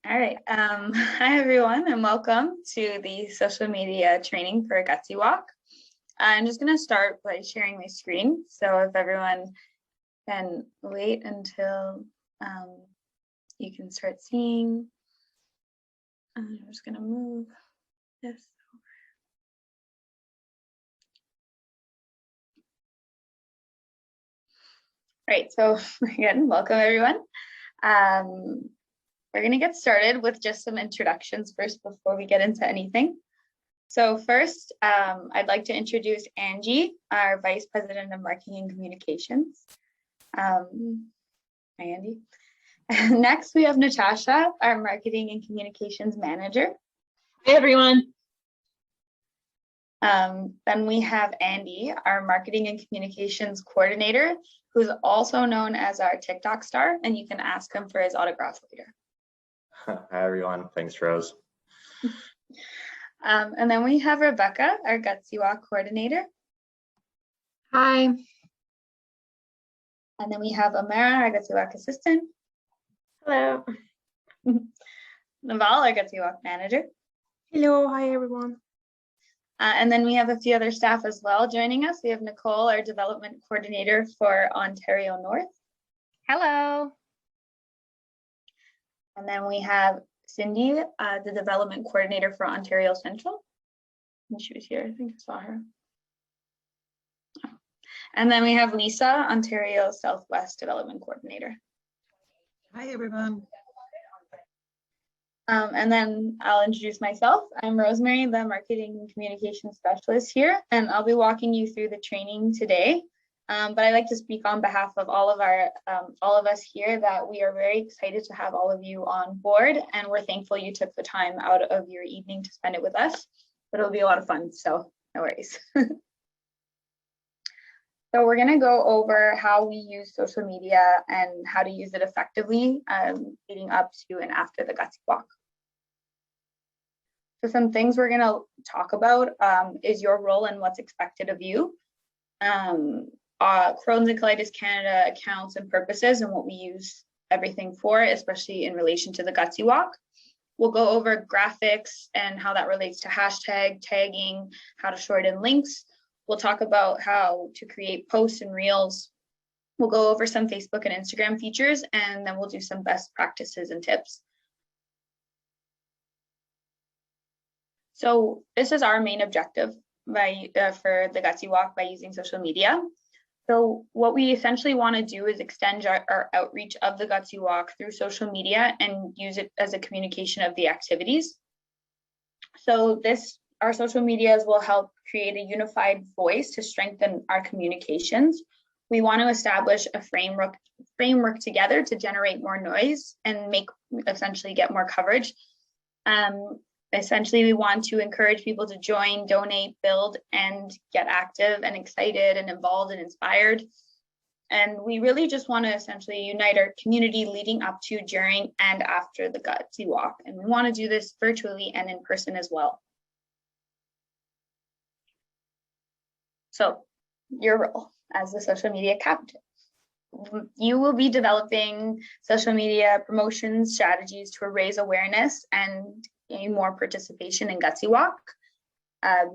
All right. Hi, everyone, and welcome to the social media training for Gutsy Walk. I'm just going to start by sharing my screen. So if everyone can wait until you can start seeing, I'm just going to move this over. All right. So again, welcome, everyone. We're going to get started with just some introductions first before we get into anything. So first, I'd like to introduce Angie, our Vice President of Marketing and Communications. Hi, Angie. Next, we have Natasha, our Marketing and Communications Manager. Hi, everyone. Then we have Andy, our Marketing and Communications Coordinator, who's also known as our TikTok star, and you can ask him for his autograph later. Hi, everyone. Thanks, Rose. And then we have Rebecca, our Gutsy Walk Coordinator. Hi. And then we have Amara, our Gutsy Walk Assistant. Hello. Naval, our Gutsy Walk Manager. Hello. Hi, everyone. And then we have a few other staff as well joining us. We have Nicole, our Development Coordinator for Ontario North. Hello. And then we have Cindy, the Development Coordinator for Ontario Central. And she was here, I think I saw her. And then we have Lisa, Ontario Southwest Development Coordinator. Hi, everyone. And then I'll introduce myself. I'm Rosemary, the Marketing and Communication Specialist here, and I'll be walking you through the training today. But I'd like to speak on behalf of all of us here that we are very excited to have all of you on board, and we're thankful you took the time out of your evening to spend it with us. But it'll be a lot of fun, so no worries. So we're going to go over how we use social media and how to use it effectively leading up to and after the Gutsy Walk. So some things we're going to talk about is your role and what's expected of you. Crohn's and Colitis Canada accounts and purposes and what we use everything for, especially in relation to the Gutsy Walk. We'll go over graphics and how that relates to hashtag, tagging, how to shorten links. We'll talk about how to create posts and reels. We'll go over some Facebook and Instagram features, and then we'll do some best practices and tips. So this is our main objective for the Gutsy Walk by using social media. So what we essentially want to do is extend our outreach of the Gutsy Walk through social media and use it as a communication of the activities. So our social medias will help create a unified voice to strengthen our communications. We want to establish a framework together to generate more noise and essentially get more coverage. Essentially, we want to encourage people to join, donate, build, and get active and excited and involved and inspired. And we really just want to essentially unite our community leading up to, during, and after the Gutsy Walk. And we want to do this virtually and in person as well. So your role as the social media captain. You will be developing social media promotion strategies to raise awareness and more participation in Gutsy Walk.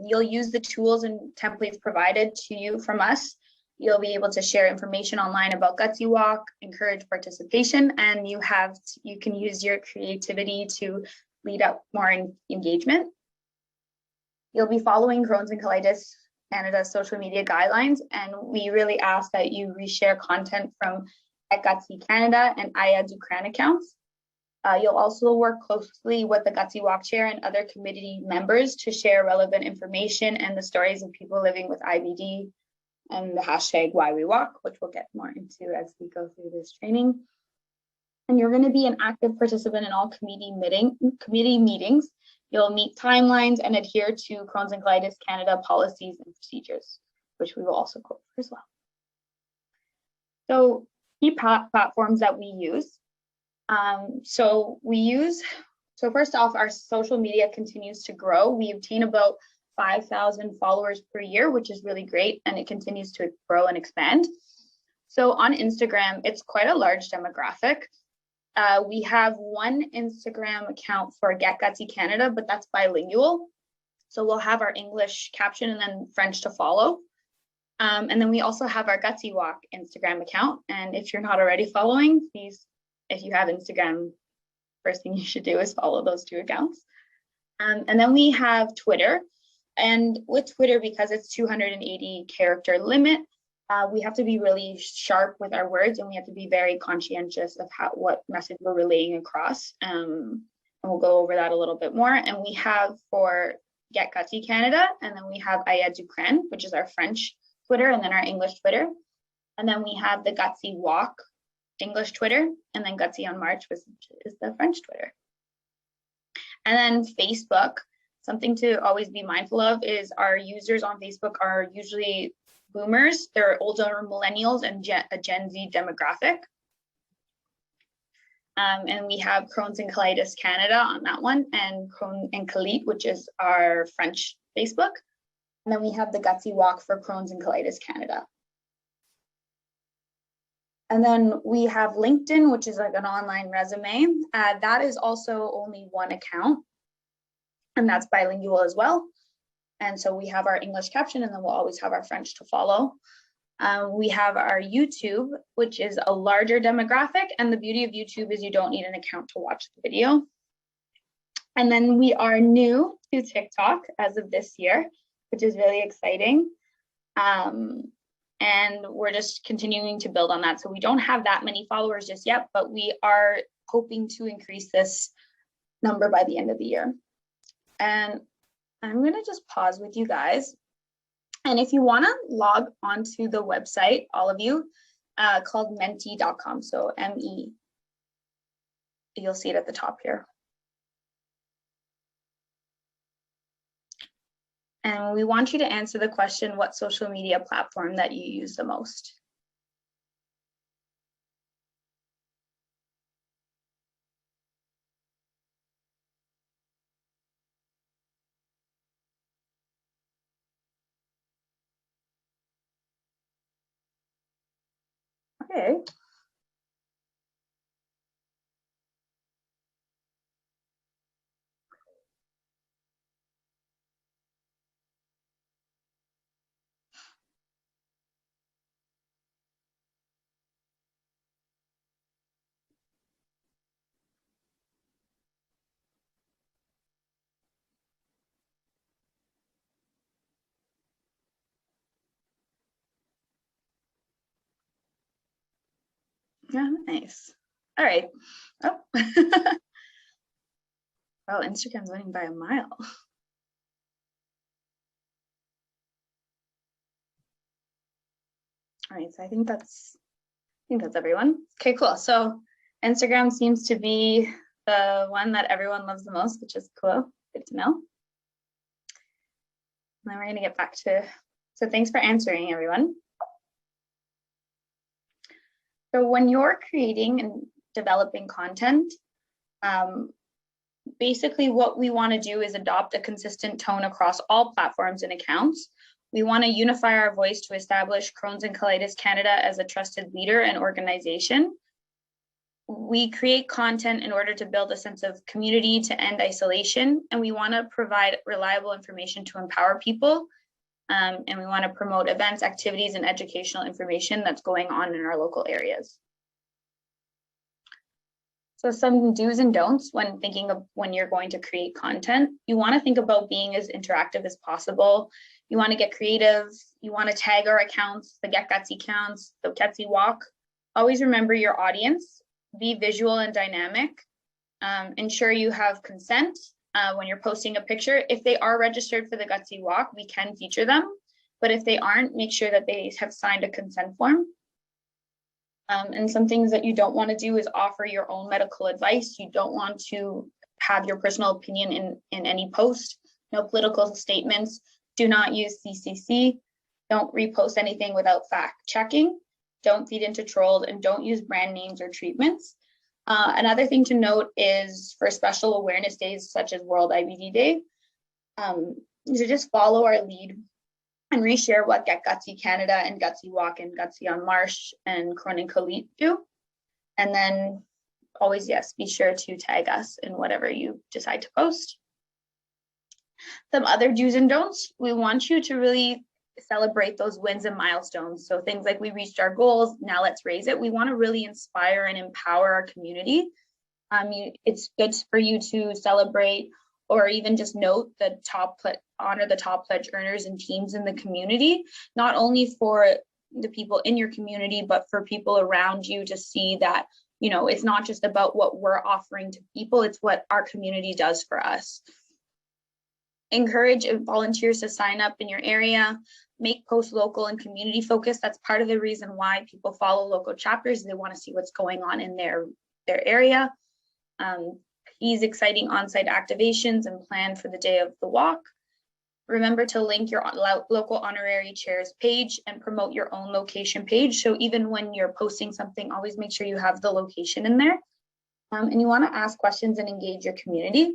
You'll use the tools and templates provided to you from us. You'll be able to share information online about Gutsy Walk, encourage participation, and you can use your creativity to lead up more engagement. You'll be following Crohn's and Colitis Canada's social media guidelines, and we really ask that you reshare content from @Gutsy Canada and Aya Dukran accounts. You'll also work closely with the Gutsy Walk Chair and other committee members to share relevant information and the stories of people living with IBD and the hashtag Why We Walk, which we'll get more into as we go through this training. And you're going to be an active participant in all committee meetings. You'll meet timelines and adhere to Crohn's and Colitis Canada policies and procedures, which we will also cover as well. So key platforms that we use. So first off, our social media continues to grow. We obtain about 5,000 followers per year, which is really great, and it continues to grow and expand. So on Instagram, it's quite a large demographic. We have one Instagram account for Get Gutsy Canada, but that's bilingual. So we'll have our English caption and then French to follow. And then we also have our Gutsy Walk Instagram account. And if you're not already following, please, if you have Instagram, first thing you should do is follow those two accounts. And then we have Twitter. And with Twitter, because it's 280 character limit, we have to be really sharp with our words, and we have to be very conscientious of what message we're relaying across. And we'll go over that a little bit more. And we have for Get Gutsy Canada, and then we have Aya Ducran, which is our French Twitter, and then our English Twitter. And then we have the Gutsy Walk English Twitter, and then Gutsy on March, which is the French Twitter. And then Facebook, something to always be mindful of is our users on Facebook are usually boomers. They're older millennials and a Gen Z demographic. And we have Crohn's and Colitis Canada on that one, and Crohn and Colit, which is our French Facebook. And then we have the Gutsy Walk for Crohn's and Colitis Canada. And then we have LinkedIn, which is like an online resume. That is also only one account, and that's bilingual as well. And so we have our English caption, and then we'll always have our French to follow. We have our YouTube, which is a larger demographic. And the beauty of YouTube is you don't need an account to watch the video. And then we are new to TikTok as of this year, which is really exciting. And we're just continuing to build on that. So we don't have that many followers just yet, but we are hoping to increase this number by the end of the year. And I'm going to just pause with you guys. And if you want to log onto the website, all of you, called menti.com. So M-E, you'll see it at the top here. And we want you to answer the question, what social media platform that you use the most? Okay. Yeah, nice. All right. Oh. Wow, Instagram's winning by a mile. All right, so I think that's everyone. Okay, cool. So Instagram seems to be the one that everyone loves the most, which is cool. Good to know. And then we're going to get back to, so thanks for answering, everyone. So when you're creating and developing content, basically what we want to do is adopt a consistent tone across all platforms and accounts. We want to unify our voice to establish Crohn's and Colitis Canada as a trusted leader and organization. We create content in order to build a sense of community to end isolation, and we want to provide reliable information to empower people. And we want to promote events, activities, and educational information that's going on in our local areas. So some do's and don'ts when thinking of when you're going to create content. You want to think about being as interactive as possible. You want to get creative. You want to tag our accounts, the Get Gutsy accounts, the Gutsy Walk. Always remember your audience. Be visual and dynamic. Ensure you have consent when you're posting a picture. If they are registered for the Gutsy Walk, we can feature them. But if they aren't, make sure that they have signed a consent form. And some things that you don't want to do is offer your own medical advice. You don't want to have your personal opinion in any post. No political statements. Do not use CCC. Don't repost anything without fact checking. Don't feed into trolls, and don't use brand names or treatments. Another thing to note is for special awareness days such as World IBD Day, to just follow our lead and reshare what Get Gutsy Canada and Gutsy Walk and Gutsy on Marsh and Crohn and Colit do. And then always, yes, be sure to tag us in whatever you decide to post. Some other do's and don'ts, we want you to really celebrate those wins and milestones. So things like we reached our goals, now let's raise it. We want to really inspire and empower our community. It's good for you to celebrate or even just note the honor the top pledge earners and teams in the community, not only for the people in your community, but for people around you to see that, you know, it's not just about what we're offering to people, it's what our community does for us. Encourage volunteers to sign up in your area, make posts local and community focused. That's part of the reason why people follow local chapters. They want to see what's going on in their area. These exciting on-site activations and plan for the day of the walk. Remember to link your local honorary chairs page and promote your own location page. So even when you're posting something, always make sure you have the location in there. And you want to ask questions and engage your community.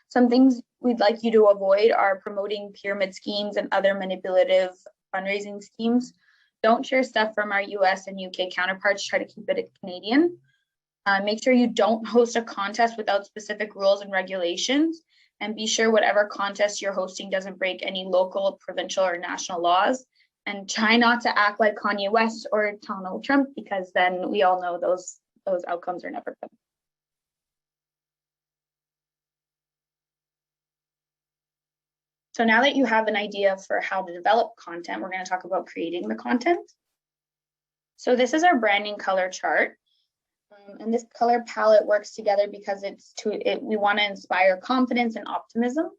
Some things we'd like you to avoid are promoting pyramid schemes and other manipulative fundraising schemes. Don't share stuff from our US and UK counterparts. Try to keep it Canadian. Make sure you don't host a contest without specific rules and regulations, and be sure whatever contest you're hosting doesn't break any local, provincial, or national laws. And try not to act like Kanye West or Donald Trump, because then we all know those outcomes are never good. So now that you have an idea for how to develop content, we're going to talk about creating the content. So this is our branding color chart. And this color palette works together because we want to inspire confidence and optimism.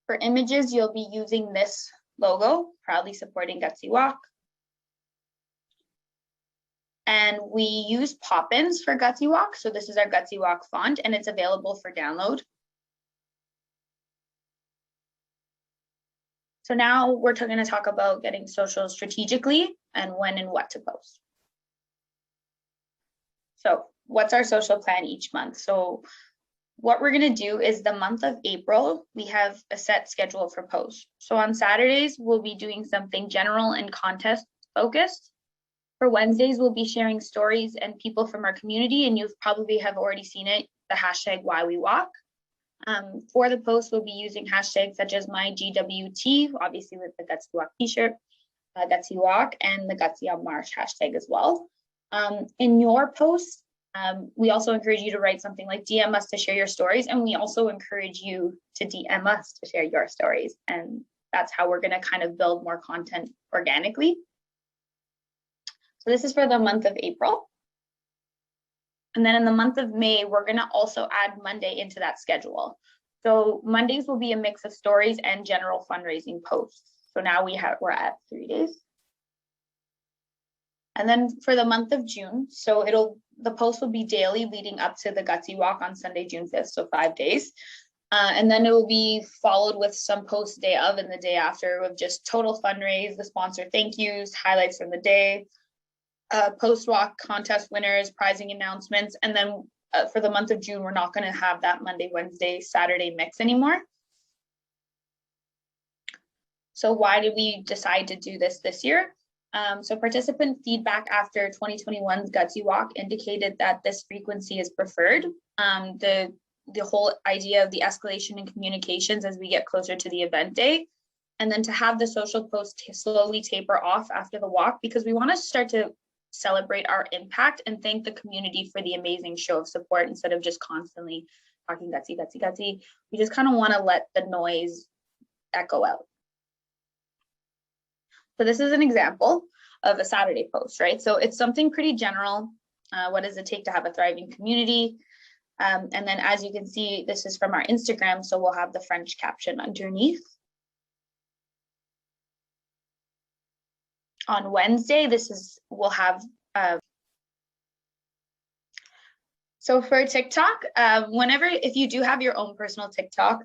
For images, you'll be using this logo, proudly supporting Gutsy Walk. And we use pop-ins for Gutsy Walk. So this is our Gutsy Walk font, and it's available for download. So now we're going to talk about getting social strategically and when and what to post. So what's our social plan each month? So what we're going to do is the month of April, we have a set schedule for posts. So on Saturdays, we'll be doing something general and contest focused. For Wednesdays, we'll be sharing stories and people from our community, and you probably have already seen it, the hashtag Why We Walk. For the post, we'll be using hashtags such as my GWT, obviously with the Gutsy Walk t-shirt, Gutsy Walk, and the Gutsy on March hashtag as well. In your posts, we also encourage you to write something like DM us to share your stories, and we also encourage you to DM us to share your stories, and that's how we're going to kind of build more content organically. So this is for the month of April. And then in the month of May, we're going to also add Monday into that schedule. So Mondays will be a mix of stories and general fundraising posts. So now we're at 3 days. And then for the month of June, so the post will be daily leading up to the Gutsy Walk on Sunday, June 5th, so 5 days. And then it will be followed with some posts day of and the day after with just total fundraise, the sponsor thank yous, highlights from the day, post-walk contest winners, prizing announcements. And then for the month of June, we're not going to have that Monday, Wednesday, Saturday mix anymore. So why did we decide to do this year? So participant feedback after 2021's Gutsy Walk indicated that this frequency is preferred. The whole idea of the escalation in communications as we get closer to the event day, and then to have the social post slowly taper off after the walk, because we want to start to celebrate our impact and thank the community for the amazing show of support instead of just constantly talking Gutsy, Gutsy, Gutsy. We just kind of want to let the noise echo out. So this is an example of a Saturday post, right? So it's something pretty general. What does it take to have a thriving community? And then as you can see, this is from our Instagram, so we'll have the French caption underneath. On Wednesday, we'll have, so for TikTok, if you do have your own personal TikTok,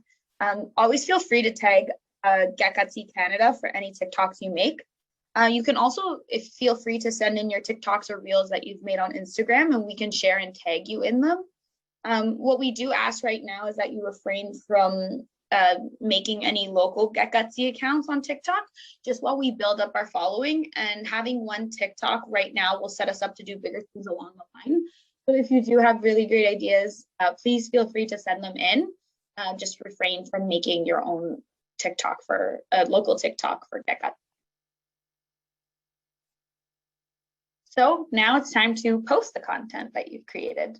always feel free to tag Get Gutsy Canada for any TikToks you make. You can also feel free to send in your TikToks or reels that you've made on Instagram, and we can share and tag you in them. What we do ask right now is that you refrain from making any local Get Gutsy accounts on TikTok, just while we build up our following. And having one TikTok right now will set us up to do bigger things along the line. So if you do have really great ideas, please feel free to send them in. Just refrain from making your own TikTok for local TikTok for Get Gutsy. So now it's time to post the content that you've created.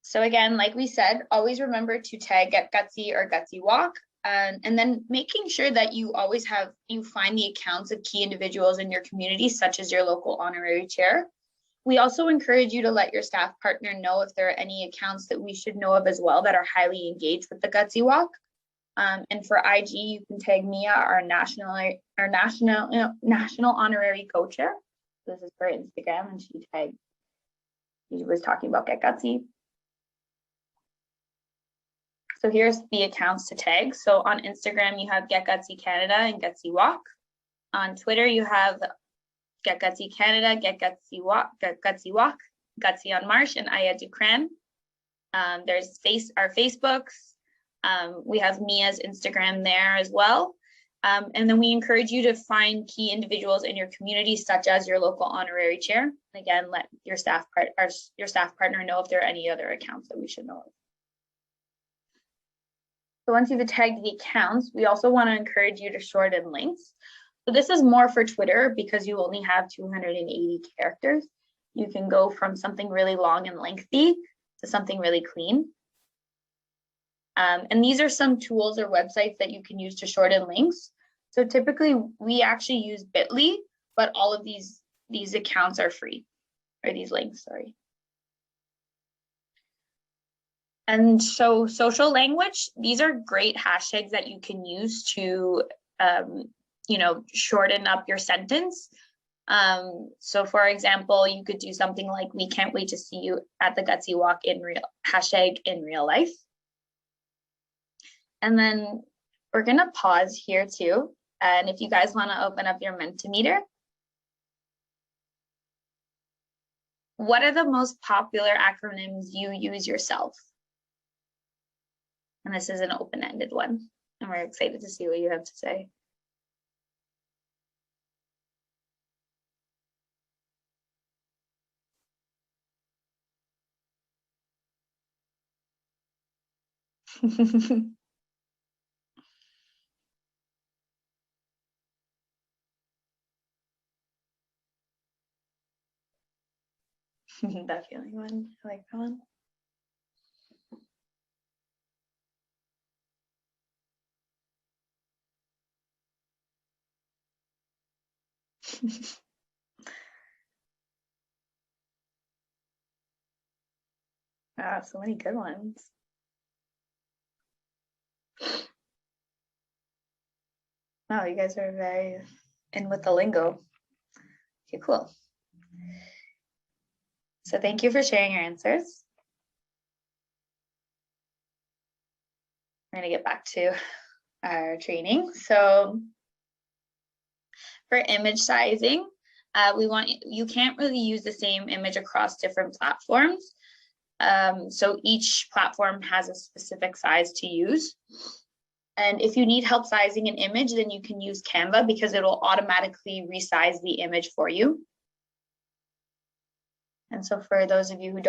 So again, like we said, always remember to tag Get Gutsy or Gutsy Walk, and then making sure that you always find the accounts of key individuals in your community, such as your local honorary chair. We also encourage you to let your staff partner know if there are any accounts that we should know of as well that are highly engaged with the Gutsy Walk. And for IG, you can tag Mia, our national honorary co-chair. This is for Instagram, and she was talking about Get Gutsy. So here's the accounts to tag. So on Instagram, you have Get Gutsy Canada and Gutsy Walk. On Twitter, you have Get Gutsy Canada, Get Gutsy Walk, Gutsy on Marsh, and Aya Dukran. There's our Facebooks. We have Mia's Instagram there as well. And then we encourage you to find key individuals in your community, such as your local honorary chair. And again, let your staff partner know if there are any other accounts that we should know of. So once you've tagged the accounts, we also want to encourage you to shorten links. So this is more for Twitter because you only have 280 characters. You can go from something really long and lengthy to something really clean. And these are some tools or websites that you can use to shorten links. So typically we actually use Bitly, but all of these accounts are free, or these links, sorry. And so social language, these are great hashtags that you can use to, shorten up your sentence. So for example, you could do something like, we can't wait to see you at the Gutsy Walk in real life. And then we're gonna pause here too. And if you guys wanna open up your Mentimeter, what are the most popular acronyms you use yourself? And this is an open-ended one. And we're excited to see what you have to say. That feeling one, I like that one. Wow, so many good ones. Wow, you guys are very in with the lingo. Okay, cool. So thank you for sharing your answers. We're gonna get back to our training. So for image sizing, you can't really use the same image across different platforms. So each platform has a specific size to use. And if you need help sizing an image, then you can use Canva because it will automatically resize the image for you. And so for those of you who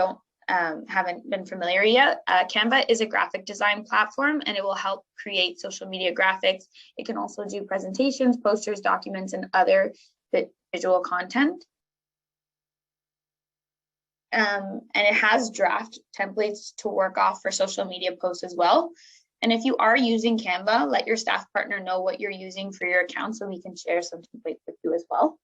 haven't been familiar yet, Canva is a graphic design platform, and it will help create social media graphics. It can also do presentations, posters, documents, and other visual content. And it has draft templates to work off for social media posts as well. And if you are using Canva, let your staff partner know what you're using for your account so we can share some templates with you as well.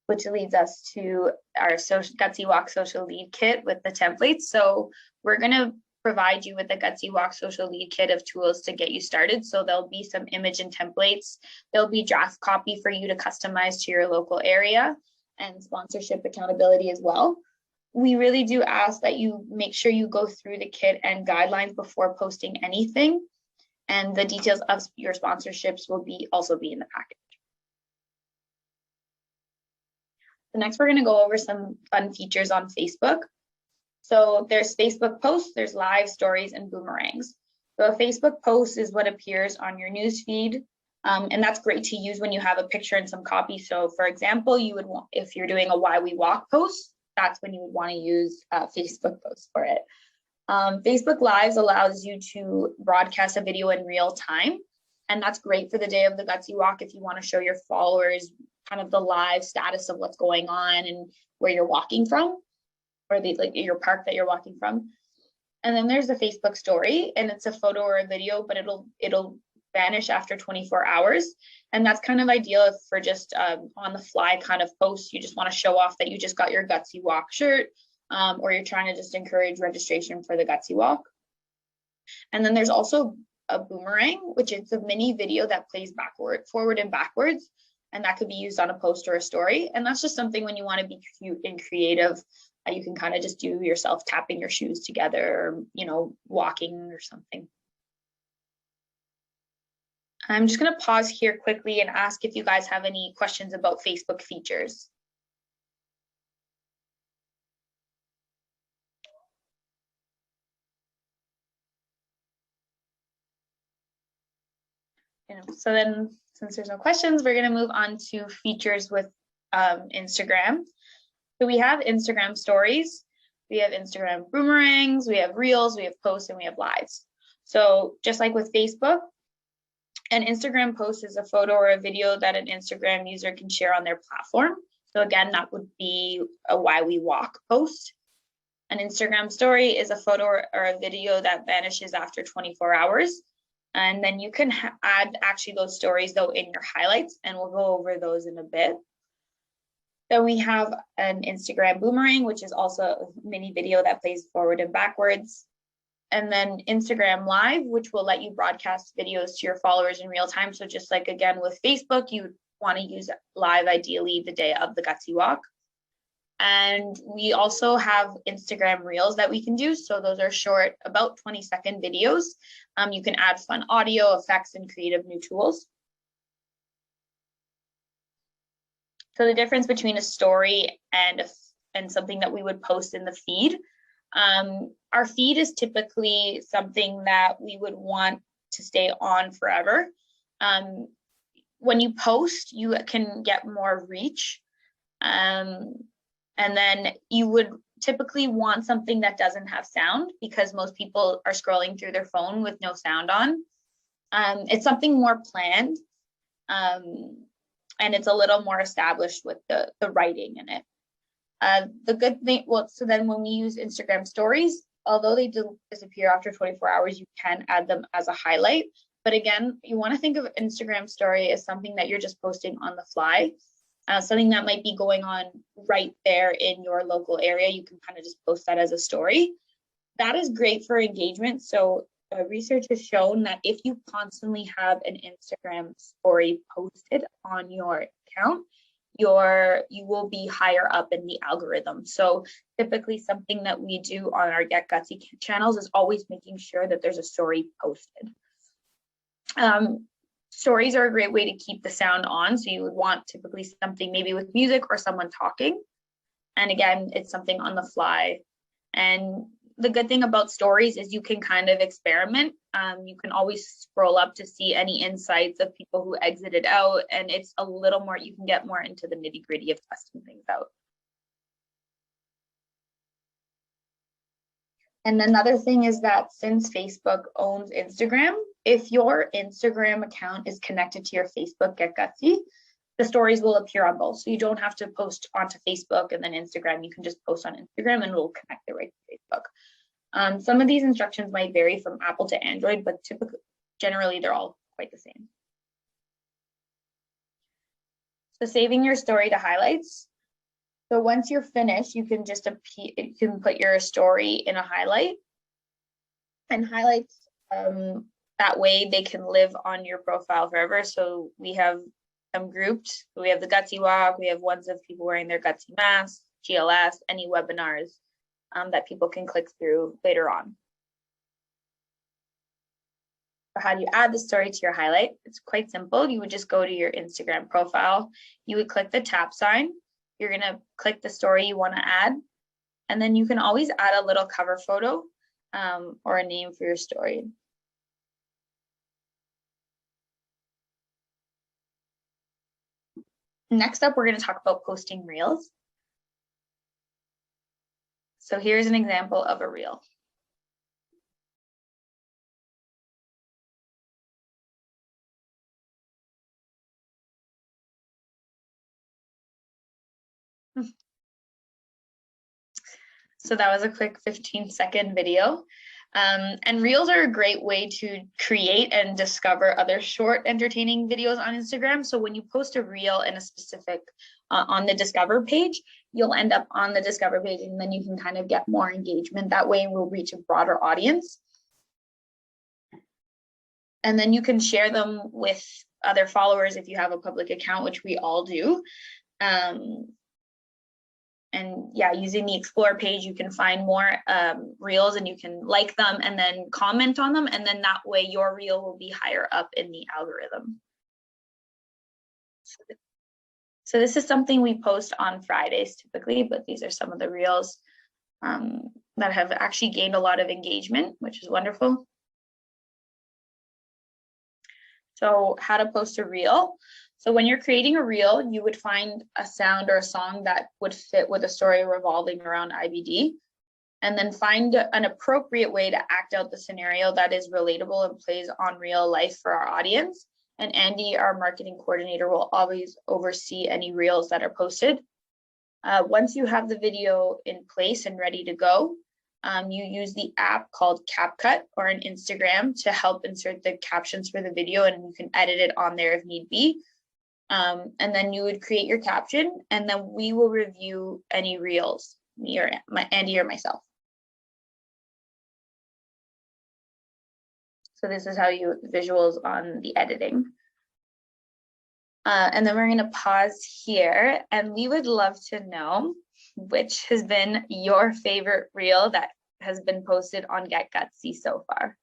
Which leads us to our Gutsy Walk Social Lead Kit with the templates. So we're gonna provide you with a Gutsy Walk Social Lead Kit of tools to get you started. So there'll be some image and templates. There'll be draft copy for you to customize to your local area, and sponsorship accountability as well. We really do ask that you make sure you go through the kit and guidelines before posting anything. And the details of your sponsorships will also be in the package. So next, we're going to go over some fun features on Facebook. So there's Facebook posts, there's live stories, and boomerangs. So a Facebook post is what appears on your news feed. And that's great to use when you have a picture and some copy. So for example, you would want, if you're doing a why we walk post, that's when you would want to use Facebook posts for it. Facebook Lives allows you to broadcast a video in real time. And that's great for the day of the Gutsy Walk if you want to show your followers kind of the live status of what's going on and where you're walking from, or your park that you're walking from. And then there's the Facebook story, and it's a photo or a video, but it'll vanish after 24 hours. And that's kind of ideal for just on the fly kind of post. You just want to show off that you just got your Gutsy Walk shirt, or you're trying to just encourage registration for the Gutsy Walk. And then there's also a boomerang, which is a mini video that plays forward and backwards. And that could be used on a post or a story. And that's just something when you want to be cute and creative, you can kind of just do yourself tapping your shoes together, or, walking or something. I'm just going to pause here quickly and ask if you guys have any questions about Facebook features. So then, since there's no questions, we're going to move on to features with Instagram. So we have Instagram stories, we have Instagram boomerangs, we have reels, we have posts, and we have lives. So just like with Facebook, an Instagram post is a photo or a video that an Instagram user can share on their platform. So again, that would be a why we walk post. An Instagram story is a photo or a video that vanishes after 24 hours. And then you can add actually those stories though in your highlights, and we'll go over those in a bit. Then we have an Instagram boomerang, which is also a mini video that plays forward and backwards. And then Instagram Live, which will let you broadcast videos to your followers in real time. So just like again with Facebook, you want to use live ideally the day of the Gutsy Walk. And we also have Instagram Reels that we can do. So those are short, about 20-second videos. You can add fun audio, effects, and creative new tools. So the difference between a story and something that we would post in the feed, our feed is typically something that we would want to stay on forever. When you post, you can get more reach. And then you would typically want something that doesn't have sound, because most people are scrolling through their phone with no sound on. It's something more planned. And it's a little more established with the writing in it. The good thing, so then when we use Instagram stories, although they do disappear after 24 hours, you can add them as a highlight. But again, you want to think of Instagram story as something that you're just posting on the fly, something that might be going on right there in your local area. You can kind of just post that as a story. That is great for engagement. So research has shown that if you constantly have an Instagram story posted on your account, you will be higher up in the algorithm. So typically something that we do on our Get Gutsy channels is always making sure that there's a story posted. Stories are a great way to keep the sound on. So you would want typically something maybe with music or someone talking. And again, it's something on the fly. And the good thing about stories is you can kind of experiment. You can always scroll up to see any insights of people who exited out, and it's a little more, you can get more into the nitty gritty of testing things out. And another thing is that since Facebook owns Instagram, if your Instagram account is connected to your Facebook Get Gutsy, the stories will appear on both. So you don't have to post onto Facebook and then Instagram. You can just post on Instagram and it'll connect it right to Facebook. Some of these instructions might vary from Apple to Android, but generally they're all quite the same. So saving your story to highlights. So once you're finished, you can just put your story in a highlight, and highlights that way they can live on your profile forever. So we have them grouped. We have the Gutsy Walk. We have ones of people wearing their Gutsy masks, GLS, any webinars that people can click through later on. So how do you add the story to your highlight? It's quite simple. You would just go to your Instagram profile. You would click the tap sign. You're going to click the story you want to add. And then you can always add a little cover photo or a name for your story. Next up, we're going to talk about posting reels. So here's an example of a reel. So that was a quick 15-second video. And reels are a great way to create and discover other short entertaining videos on Instagram. So when you post a reel in a specific on the discover page, you'll end up on the discover page, and then you can kind of get more engagement. That way we'll reach a broader audience. And then you can share them with other followers if you have a public account, which we all do. And yeah, using the explore page, you can find more reels, and you can like them and then comment on them. And then that way your reel will be higher up in the algorithm. So this is something we post on Fridays typically, but these are some of the reels that have actually gained a lot of engagement, which is wonderful. So how to post a reel. So when you're creating a reel, you would find a sound or a song that would fit with a story revolving around IBD, and then find an appropriate way to act out the scenario that is relatable and plays on real life for our audience. And Andy, our marketing coordinator, will always oversee any reels that are posted. Once you have the video in place and ready to go, you use the app called CapCut or an Instagram to help insert the captions for the video, and you can edit it on there if need be. And then you would create your caption, and then we will review any reels, me or Andy or myself. So this is how you visuals on the editing. And then we're going to pause here, and we would love to know which has been your favorite reel that has been posted on Get Gutsy so far.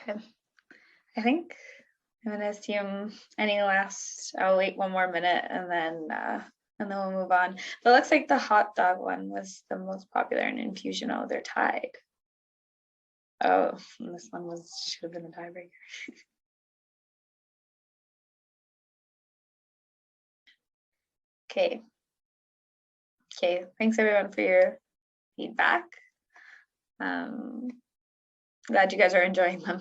Okay, I think I'm gonna assume any last, I'll wait one more minute and then we'll move on. But it looks like the hot dog one was the most popular in infusion. Oh, they're tied. Oh, and this one should have been a tiebreaker. Okay. Okay, thanks everyone for your feedback. Glad you guys are enjoying them.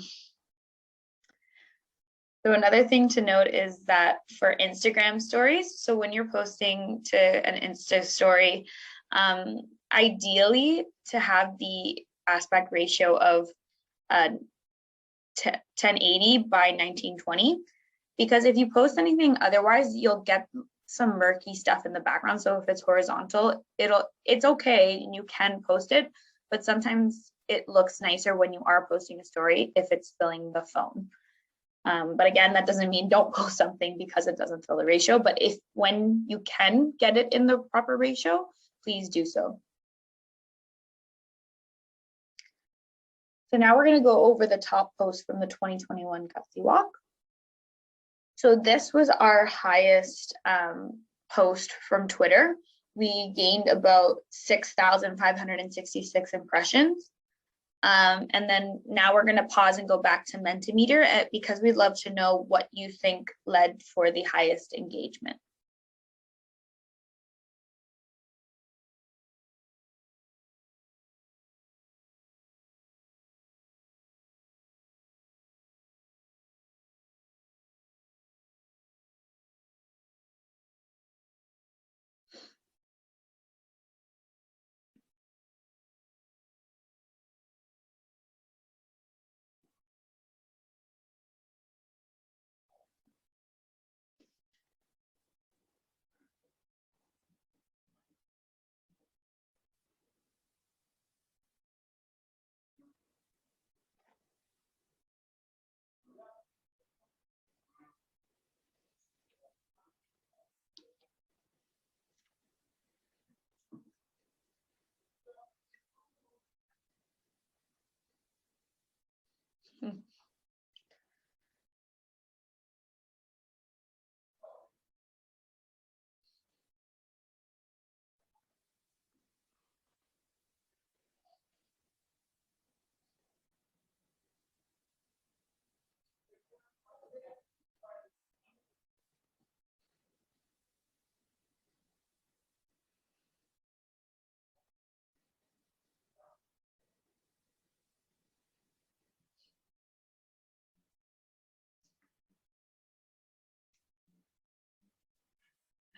So another thing to note is that for Instagram stories, so when you're posting to an Insta story, ideally to have the aspect ratio of 1080 by 1920. because if you post anything otherwise, you'll get some murky stuff in the background. So if it's horizontal, it's okay and you can post it, but sometimes it looks nicer when you are posting a story if it's filling the phone. But again, that doesn't mean don't post something because it doesn't fill the ratio, but if when you can get it in the proper ratio, please do so. So now we're going to go over the top post from the 2021 Gutsy Walk. So this was our highest post from Twitter. We gained about 6,566 impressions. And then now we're going to pause and go back to Mentimeter because we'd love to know what you think led for the highest engagement.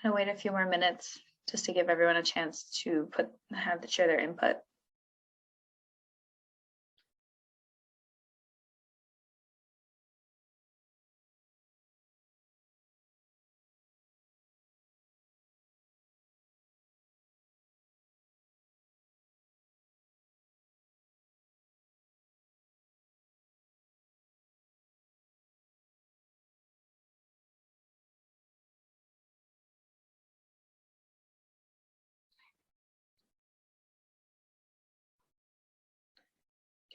I'll wait a few more minutes just to give everyone a chance to share their input.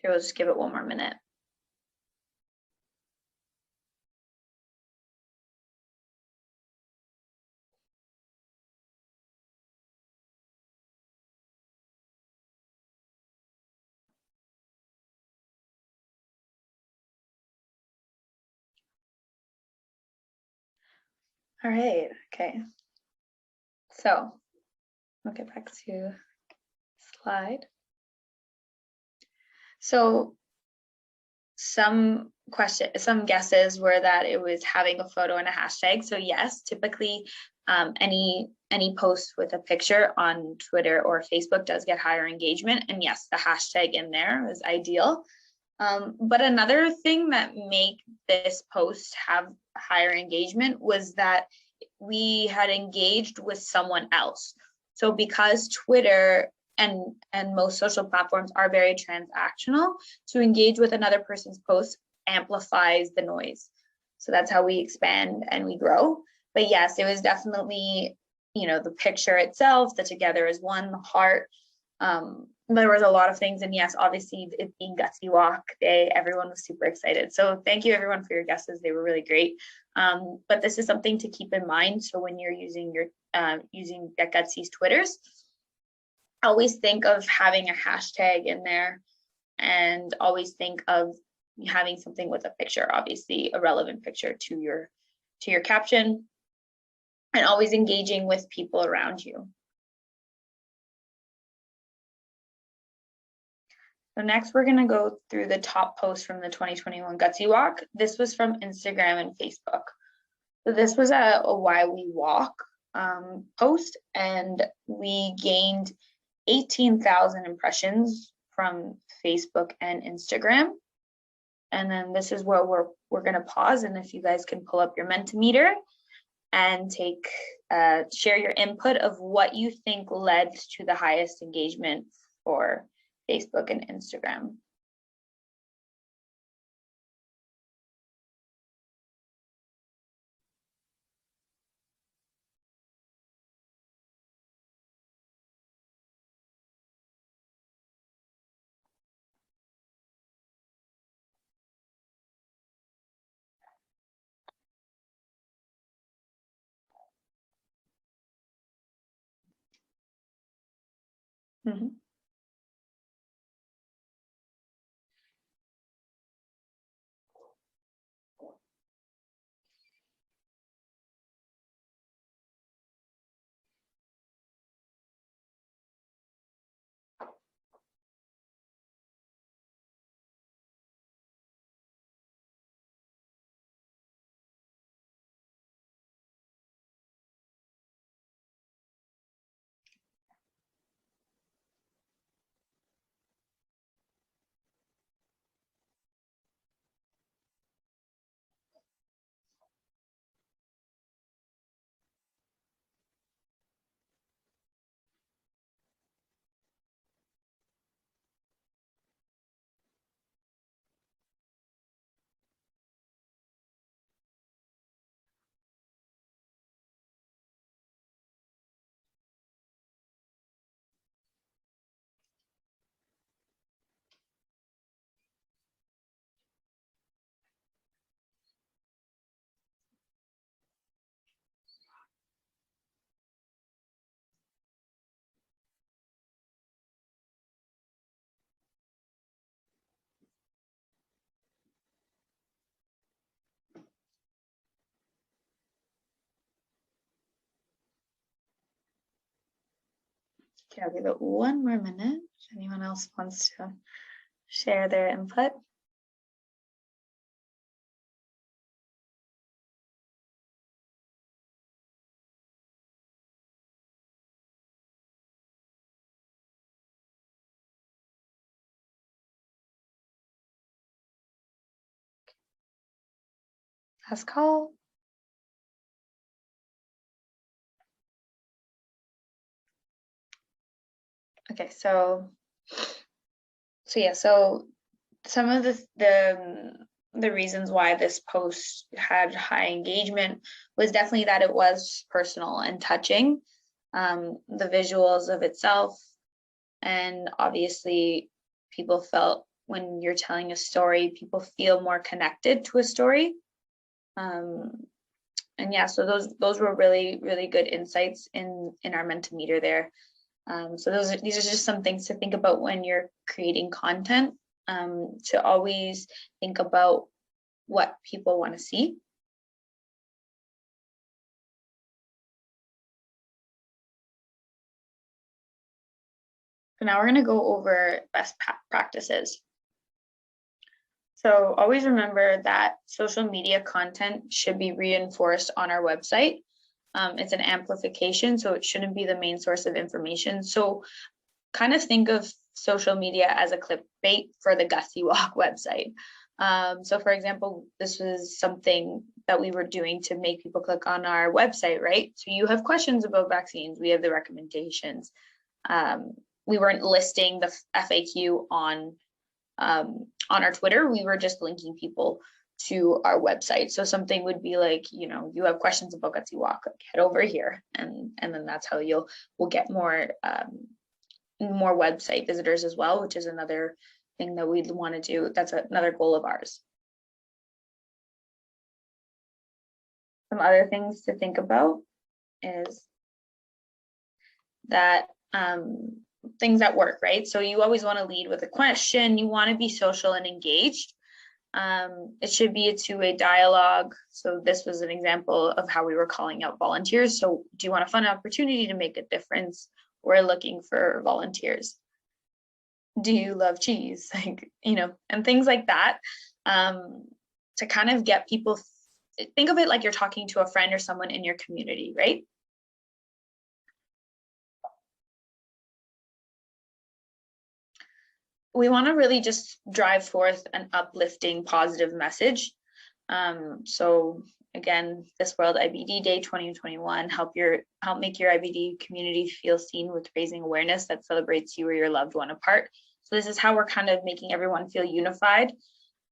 Here, we'll just give it one more minute. All right, okay. So we'll get back to slide. So some guesses were that it was having a photo and a hashtag. So yes, typically any post with a picture on Twitter or Facebook does get higher engagement. And yes, the hashtag in there is ideal. But another thing that made this post have higher engagement was that we had engaged with someone else. So because Twitter and most social platforms are very transactional, to engage with another person's post amplifies the noise. So that's how we expand and we grow. But yes, it was definitely, the picture itself, the together as one, the heart. There was a lot of things, and yes, obviously it being Gutsy Walk Day, everyone was super excited. So thank you everyone for your guesses; they were really great. But this is something to keep in mind. So when you're using Get Gutsy's Twitters, always think of having a hashtag in there, and always think of having something with a picture, obviously a relevant picture to your caption, and always engaging with people around you. So next, we're going to go through the top posts from the 2021 Gutsy Walk. This was from Instagram and Facebook. So this was a Why We Walk post, and we gained 18,000 impressions from Facebook and Instagram. And then this is where we're going to pause. And if you guys can pull up your Mentimeter and share your input of what you think led to the highest engagement for Facebook and Instagram. Mhm. Okay, I'll give it one more minute. If anyone else wants to share their input. Last call. Okay, so yeah, so some of the reasons why this post had high engagement was definitely that it was personal and touching, the visuals of itself, and obviously people felt when you're telling a story, people feel more connected to a story. And yeah, so those were really, really good insights in our Mentimeter there. So these are just some things to think about when you're creating content, to always think about what people want to see. So now we're going to go over best practices. So always remember that social media content should be reinforced on our website. It's an amplification, so it shouldn't be the main source of information. So kind of think of social media as a clickbait for the Gutsy Walk website. So for example, this was something that we were doing to make people click on our website, right? So you have questions about vaccines, we have the recommendations. We weren't listing the FAQ on our Twitter, we were just linking people to our website. So something would be like, you know, you have questions about Gutsy Walk, like head over here, and then that's how we'll get more website visitors as well, which is another thing that we'd want to do. That's another goal of ours. Some other things to think about is that things that work, right? So you always want to lead with a question. You want to be social and engaged. It should be a two-way dialogue. So this was an example of how we were calling out volunteers. So do you want a fun opportunity to make a difference? We're looking for volunteers. Do you love cheese? Like, you know, and things like that, to kind of get people, think of it like you're talking to a friend or someone in your community, right? we want to really just drive forth an uplifting, positive message. So again, this World IBD Day 2021, help make your IBD community feel seen with raising awareness that celebrates you or your loved one apart. So this is how we're kind of making everyone feel unified.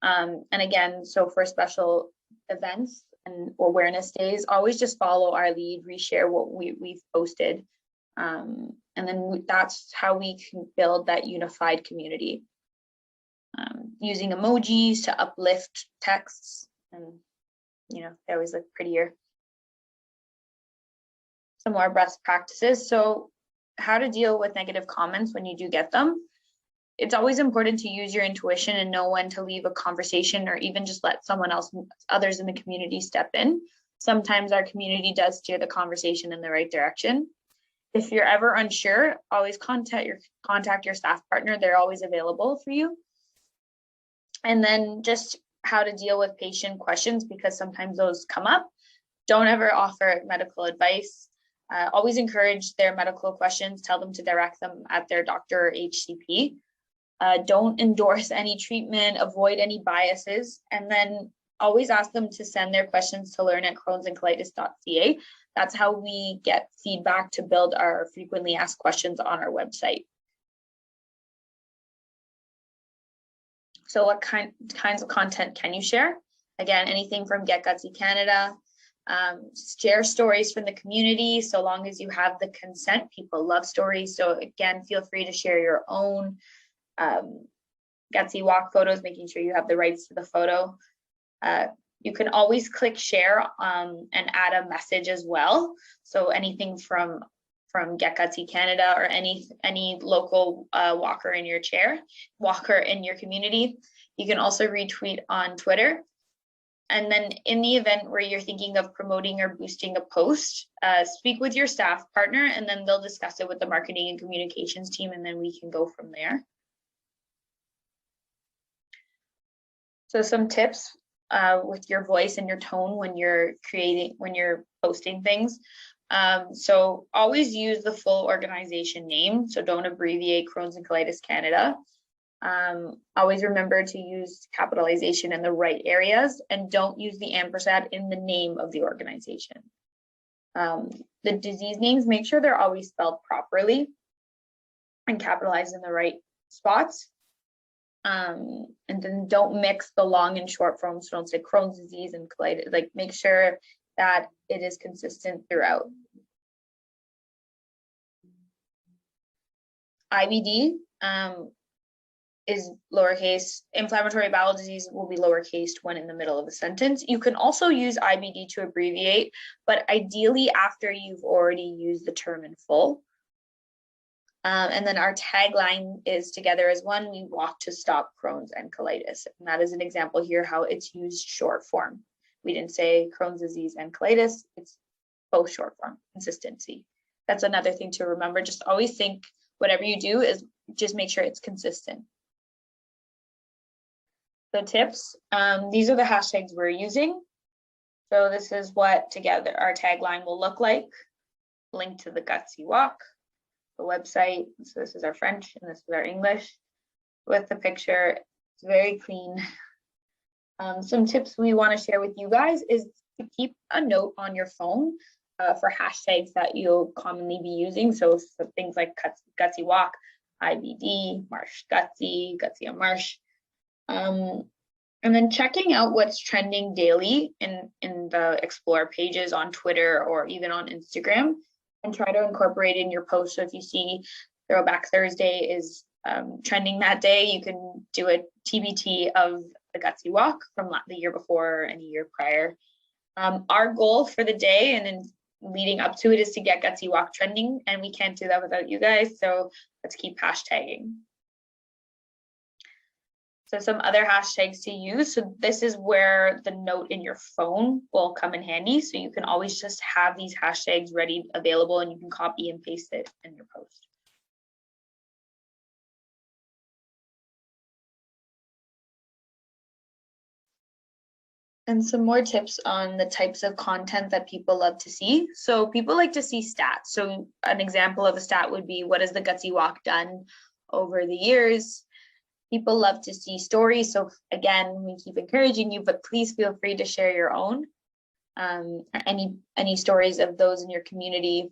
And again, so for special events and awareness days, always just follow our lead, reshare what we've posted. And then that's how we can build that unified community. Using emojis to uplift texts, and they always look prettier. Some more best practices. So how to deal with negative comments when you do get them. It's always important to use your intuition and know when to leave a conversation, or even just let others in the community step in. Sometimes our community does steer the conversation in the right direction. If you're ever unsure, always contact your staff partner. They're always available for you. And then just how to deal with patient questions, because sometimes those come up. Don't ever offer medical advice. Always encourage their medical questions. Tell them to direct them at their doctor or HCP. Don't endorse any treatment. Avoid any biases. And then always ask them to send their questions to learn@crohnsandcolitis.ca. That's how we get feedback to build our frequently asked questions on our website. So what kinds of content can you share? Again, anything from Get Gutsy Canada. Share stories from the community, so long as you have the consent. People love stories. So again, feel free to share your own Gutsy Walk photos, making sure you have the rights to the photo. You can always click share and add a message as well. So anything from Get Gutsy Canada, or any local walker in your community. You can also retweet on Twitter. And then in the event where you're thinking of promoting or boosting a post, speak with your staff partner, and then they'll discuss it with the marketing and communications team, and then we can go from there. So some tips with your voice and your tone when you're posting things. So always use the full organization name. So don't abbreviate Crohn's and Colitis Canada. Always remember to use capitalization in the right areas, and don't use the ampersand in the name of the organization. The disease names, make sure they're always spelled properly and capitalized in the right spots. And then don't mix the long and short forms. So don't say Crohn's disease and colitis. Like, make sure that it is consistent throughout. IBD is lowercase. Inflammatory bowel disease will be lowercased when in the middle of a sentence. You can also use IBD to abbreviate, but ideally after you've already used the term in full. And then our tagline is "Together as one, we walk to stop Crohn's and colitis." And that is an example here how it's used short form. We didn't say Crohn's disease and colitis, it's both short form, consistency. That's another thing to remember. Just always think whatever you do is just make sure it's consistent. The tips, these are the hashtags we're using. So this is what together our tagline will look like. Link to the Gutsy Walk, the website. So this is our French and this is our English with the picture. It's very clean. Some tips we want to share with you guys is to keep a note on your phone for hashtags that you'll commonly be using. So things like Gutsy Walk, IBD, Marsh Gutsy, Gutsy on Marsh. And then checking out what's trending daily in the Explore pages on Twitter or even on Instagram, and try to incorporate in your post. So if you see Throwback Thursday is trending that day, you can do a TBT of the Gutsy Walk from the year before or any year prior. Our goal for the day and then leading up to it is to get Gutsy Walk trending, and we can't do that without you guys. So let's keep hashtagging. So some other hashtags to use. So this is where the note in your phone will come in handy. So you can always just have these hashtags ready, available, and you can copy and paste it in your post. And some more tips on the types of content that people love to see. So people like to see stats. So an example of a stat would be, what has the Gutsy Walk done over the years? People love to see stories. So again, we keep encouraging you, but please feel free to share your own, any stories of those in your community,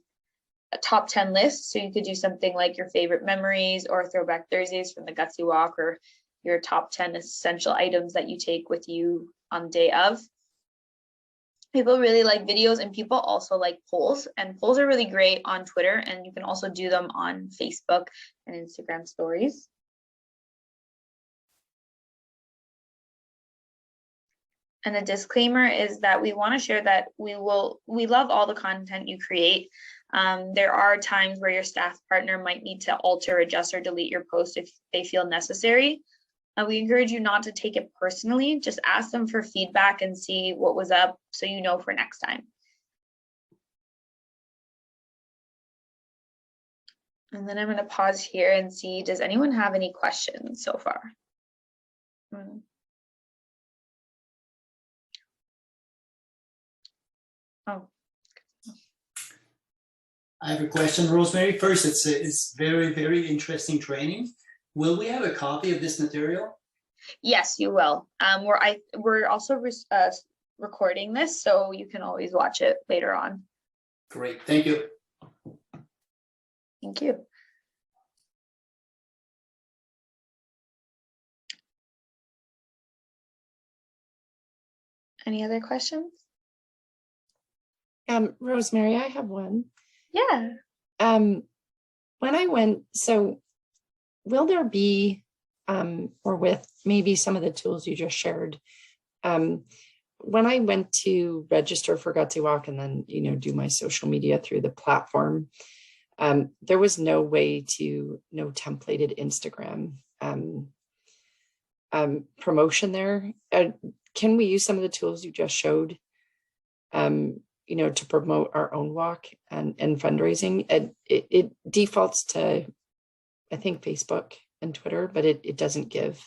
a top 10 list. So you could do something like your favorite memories or Throwback Thursdays from the Gutsy Walk, or your top 10 essential items that you take with you on the day of. People really like videos, and people also like polls, and polls are really great on Twitter, and you can also do them on Facebook and Instagram stories. And the disclaimer is that we want to share that we love all the content you create. There are times where your staff partner might need to alter, adjust, or delete your post if they feel necessary. We encourage you not to take it personally. Just ask them for feedback and see what was up, so you know for next time. And then I'm going to pause here and see, does anyone have any questions so far? Oh. I have a question, Rosemary. First, it's very, very interesting training. Will we have a copy of this material? Yes, you will. We're also recording this, so you can always watch it later on. Great, thank you. Thank you. Any other questions? Rosemary, I have one. Yeah. When I went, so will there be, or with maybe some of the tools you just shared, when I went to register for Gutsy Walk and then, do my social media through the platform, there was no way to, no templated Instagram promotion there. Can we use some of the tools you just showed, to promote our own walk and fundraising? It defaults to, I think, Facebook and Twitter, but it doesn't give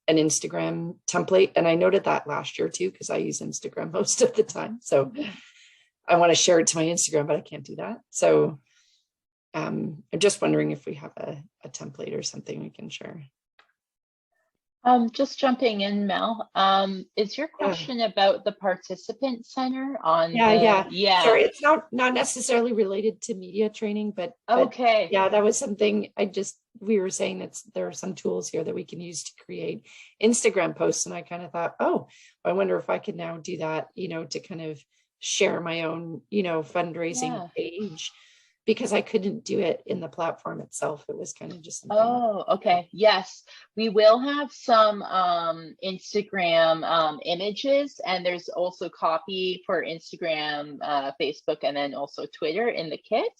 an Instagram template. And I noted that last year too, because I use Instagram most of the time. So I want to share it to my Instagram, but I can't do that. So I'm just wondering if we have a template or something we can share. Just jumping in, Mel. Is your question about the participant center on? Yeah. Sorry, it's not necessarily related to media training, but okay. Yeah, that was something we were saying there are some tools here that we can use to create Instagram posts, and I kind of thought, oh, I wonder if I could now do that, to kind of share my own, fundraising page, because I couldn't do it in the platform itself. It was kind of just something. Oh, okay. Yes, we will have some Instagram images, and there's also copy for Instagram, Facebook, and then also Twitter in the kit.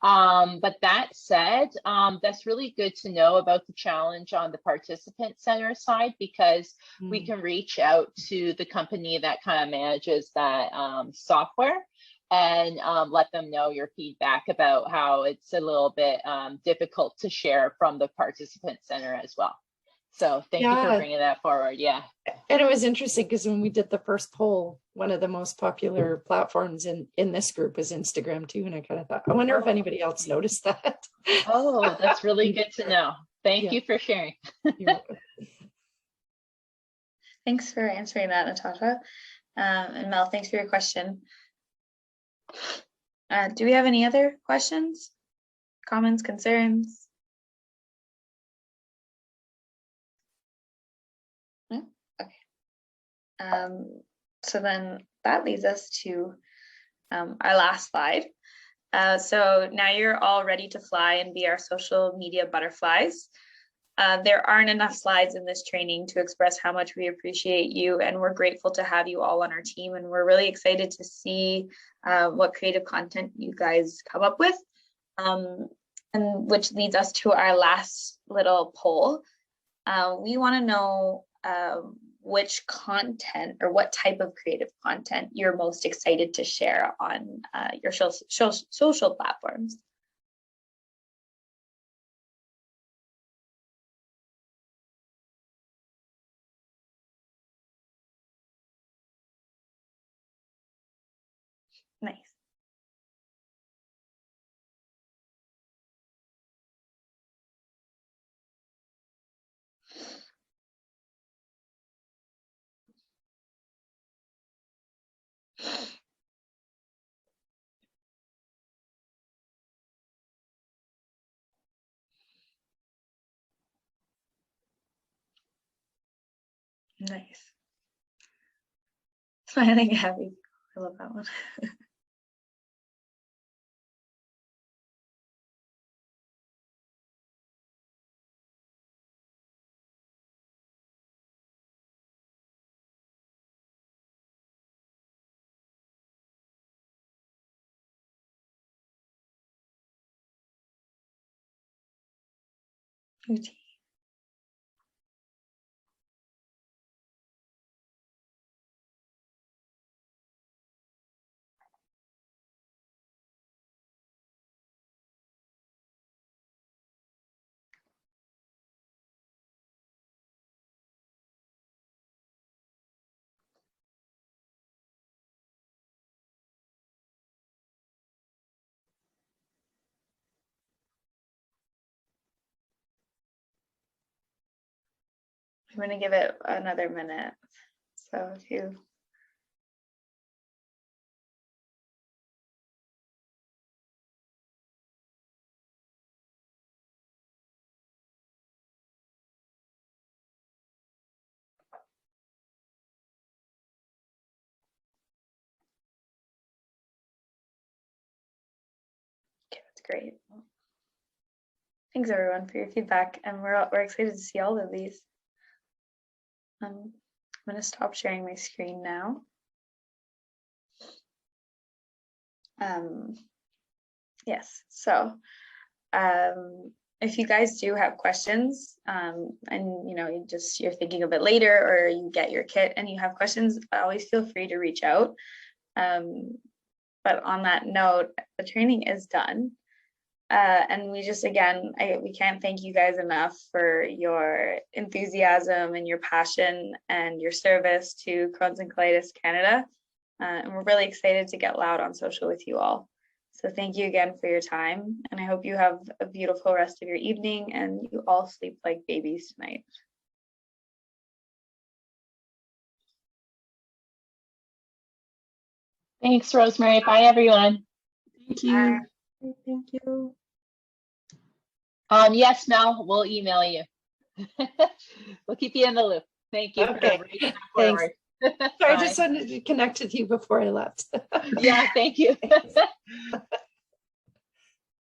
But that said, that's really good to know about the challenge on the participant center side, because we can reach out to the company that kind of manages that software and let them know your feedback about how it's a little bit difficult to share from the participant center as well. So thank you for bringing that forward. Yeah. And it was interesting because when we did the first poll, one of the most popular platforms in this group was Instagram too. And I kind of thought, I wonder if anybody else noticed that. Oh, that's really good to know. Thank you for sharing. Thanks for answering that, Natasha. And Mel, thanks for your question. Do we have any other questions, comments, concerns? No? Okay. So then that leads us to our last slide. So now you're all ready to fly and be our social media butterflies. There aren't enough slides in this training to express how much we appreciate you, and we're grateful to have you all on our team, and we're really excited to see what creative content you guys come up with, and which leads us to our last little poll. We want to know which content or what type of creative content you're most excited to share on your social platforms. Nice. Nice. Smiling happy. I love that one. Routine. I'm going to give it another minute. So if you okay, that's great. Thanks everyone for your feedback, and we're excited to see all of these. I'm going to stop sharing my screen now. Yes, so if you guys do have questions, and you're thinking of it later, or you get your kit and you have questions, always feel free to reach out. But on that note, the training is done. And we just, again, we can't thank you guys enough for your enthusiasm and your passion and your service to Crohn's and Colitis Canada. And we're really excited to get loud on social with you all. So thank you again for your time. And I hope you have a beautiful rest of your evening and you all sleep like babies tonight. Thanks, Rosemary. Bye, everyone. Thank you. Thank you. Yes, Mel, we'll email you. We'll keep you in the loop. Thank you. Okay. For bringing that Thanks. forward. Sorry, I Bye. just wanted to connect with you before I left. Yeah, thank you.